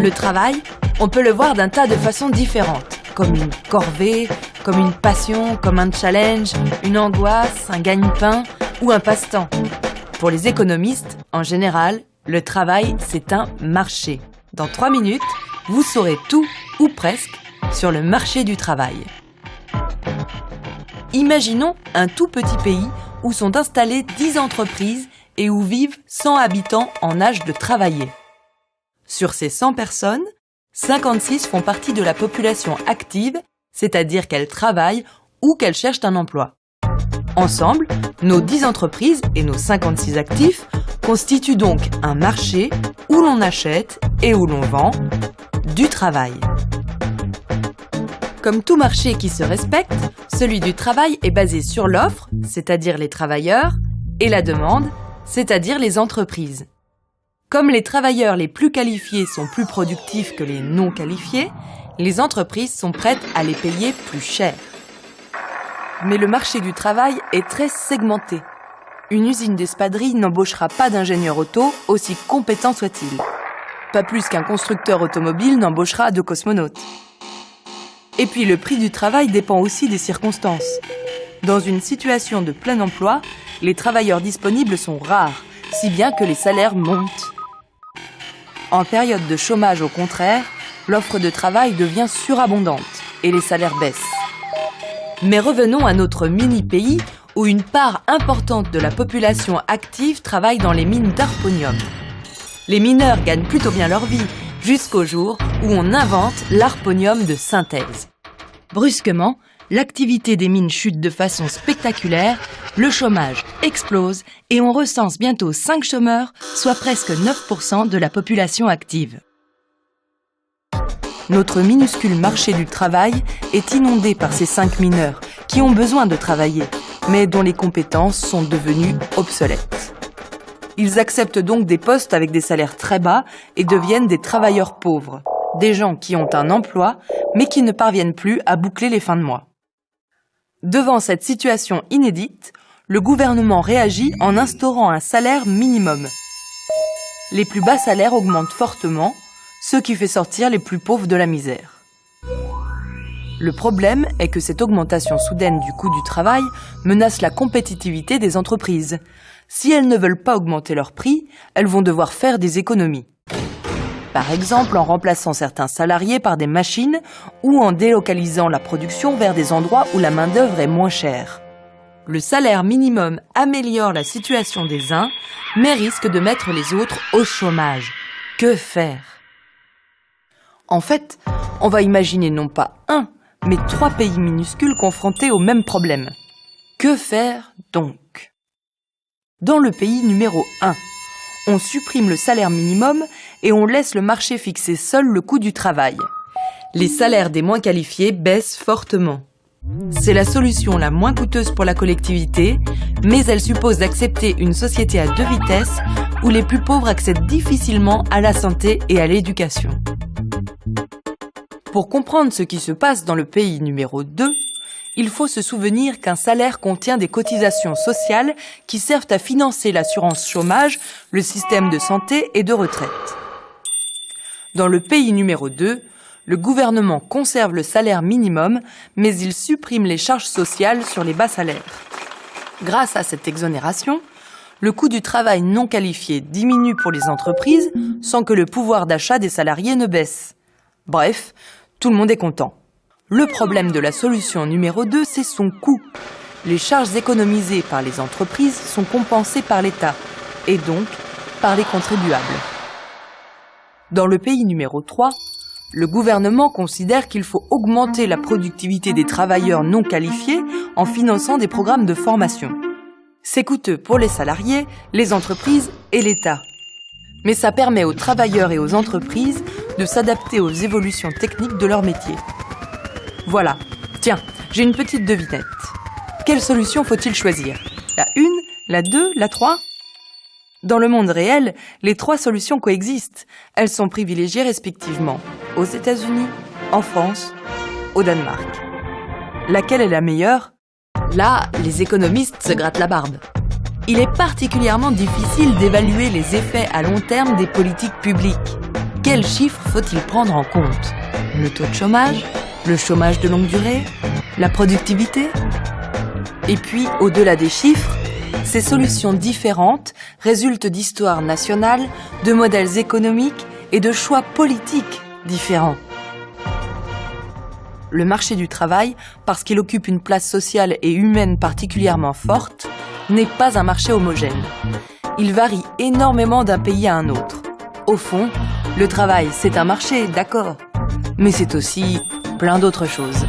Le travail, on peut le voir d'un tas de façons différentes, comme une corvée, comme une passion, comme un challenge, une angoisse, un gagne-pain ou un passe-temps. Pour les économistes, en général, le travail, c'est un marché. Dans 3 minutes, vous saurez tout, ou presque, sur le marché du travail. Imaginons un tout petit pays où sont installées 10 entreprises et où vivent 100 habitants en âge de travailler. Sur ces 100 personnes, 56 font partie de la population active, c'est-à-dire qu'elles travaillent ou qu'elles cherchent un emploi. Ensemble, nos 10 entreprises et nos 56 actifs constituent donc un marché où l'on achète et où l'on vend du travail. Comme tout marché qui se respecte, celui du travail est basé sur l'offre, c'est-à-dire les travailleurs, et la demande, c'est-à-dire les entreprises. Comme les travailleurs les plus qualifiés sont plus productifs que les non qualifiés, les entreprises sont prêtes à les payer plus cher. Mais le marché du travail est très segmenté. Une usine d'espadrilles n'embauchera pas d'ingénieur auto, aussi compétent soit-il. Pas plus qu'un constructeur automobile n'embauchera de cosmonautes. Et puis le prix du travail dépend aussi des circonstances. Dans une situation de plein emploi, les travailleurs disponibles sont rares, si bien que les salaires montent. En période de chômage, au contraire, l'offre de travail devient surabondante et les salaires baissent. Mais revenons à notre mini-pays où une part importante de la population active travaille dans les mines d'harponium. Les mineurs gagnent plutôt bien leur vie, jusqu'au jour où on invente l'harponium de synthèse. Brusquement, l'activité des mines chute de façon spectaculaire, le chômage explose et on recense bientôt 5 chômeurs, soit presque 9% de la population active. Notre minuscule marché du travail est inondé par ces 5 mineurs qui ont besoin de travailler, mais dont les compétences sont devenues obsolètes. Ils acceptent donc des postes avec des salaires très bas et deviennent des travailleurs pauvres, des gens qui ont un emploi mais qui ne parviennent plus à boucler les fins de mois. Devant cette situation inédite, le gouvernement réagit en instaurant un salaire minimum. Les plus bas salaires augmentent fortement, ce qui fait sortir les plus pauvres de la misère. Le problème est que cette augmentation soudaine du coût du travail menace la compétitivité des entreprises. Si elles ne veulent pas augmenter leur prix, elles vont devoir faire des économies. Par exemple, en remplaçant certains salariés par des machines ou en délocalisant la production vers des endroits où la main-d'œuvre est moins chère. Le salaire minimum améliore la situation des uns, mais risque de mettre les autres au chômage. Que faire ? En fait, on va imaginer non pas 1, mais 3 pays minuscules confrontés au même problème. Que faire donc ? Dans le pays numéro 1, on supprime le salaire minimum et on laisse le marché fixer seul le coût du travail. Les salaires des moins qualifiés baissent fortement. C'est la solution la moins coûteuse pour la collectivité, mais elle suppose d'accepter une société à 2 vitesses où les plus pauvres accèdent difficilement à la santé et à l'éducation. Pour comprendre ce qui se passe dans le pays numéro 2, il faut se souvenir qu'un salaire contient des cotisations sociales qui servent à financer l'assurance chômage, le système de santé et de retraite. Dans le pays numéro 2, le gouvernement conserve le salaire minimum, mais il supprime les charges sociales sur les bas salaires. Grâce à cette exonération, le coût du travail non qualifié diminue pour les entreprises sans que le pouvoir d'achat des salariés ne baisse. Bref, tout le monde est content. Le problème de la solution numéro 2, c'est son coût. Les charges économisées par les entreprises sont compensées par l'État, et donc par les contribuables. Dans le pays numéro 3, le gouvernement considère qu'il faut augmenter la productivité des travailleurs non qualifiés en finançant des programmes de formation. C'est coûteux pour les salariés, les entreprises et l'État. Mais ça permet aux travailleurs et aux entreprises de s'adapter aux évolutions techniques de leur métier. Voilà, tiens, j'ai une petite devinette. Quelle solution faut-il choisir ? La 1, la 2, la 3 ? Dans le monde réel, les 3 solutions coexistent. Elles sont privilégiées respectivement aux États-Unis, en France, au Danemark. Laquelle est la meilleure ? Là, les économistes se grattent la barbe. Il est particulièrement difficile d'évaluer les effets à long terme des politiques publiques. quels chiffres faut-il prendre en compte? Le taux de chômage? Le chômage de longue durée? La productivité? Et puis, au-delà des chiffres, ces solutions différentes résultent d'histoires nationales, de modèles économiques et de choix politiques différents. Le marché du travail, parce qu'il occupe une place sociale et humaine particulièrement forte, n'est pas un marché homogène. Il varie énormément d'un pays à un autre. Au fond, le travail, c'est un marché, d'accord, mais c'est aussi plein d'autres choses.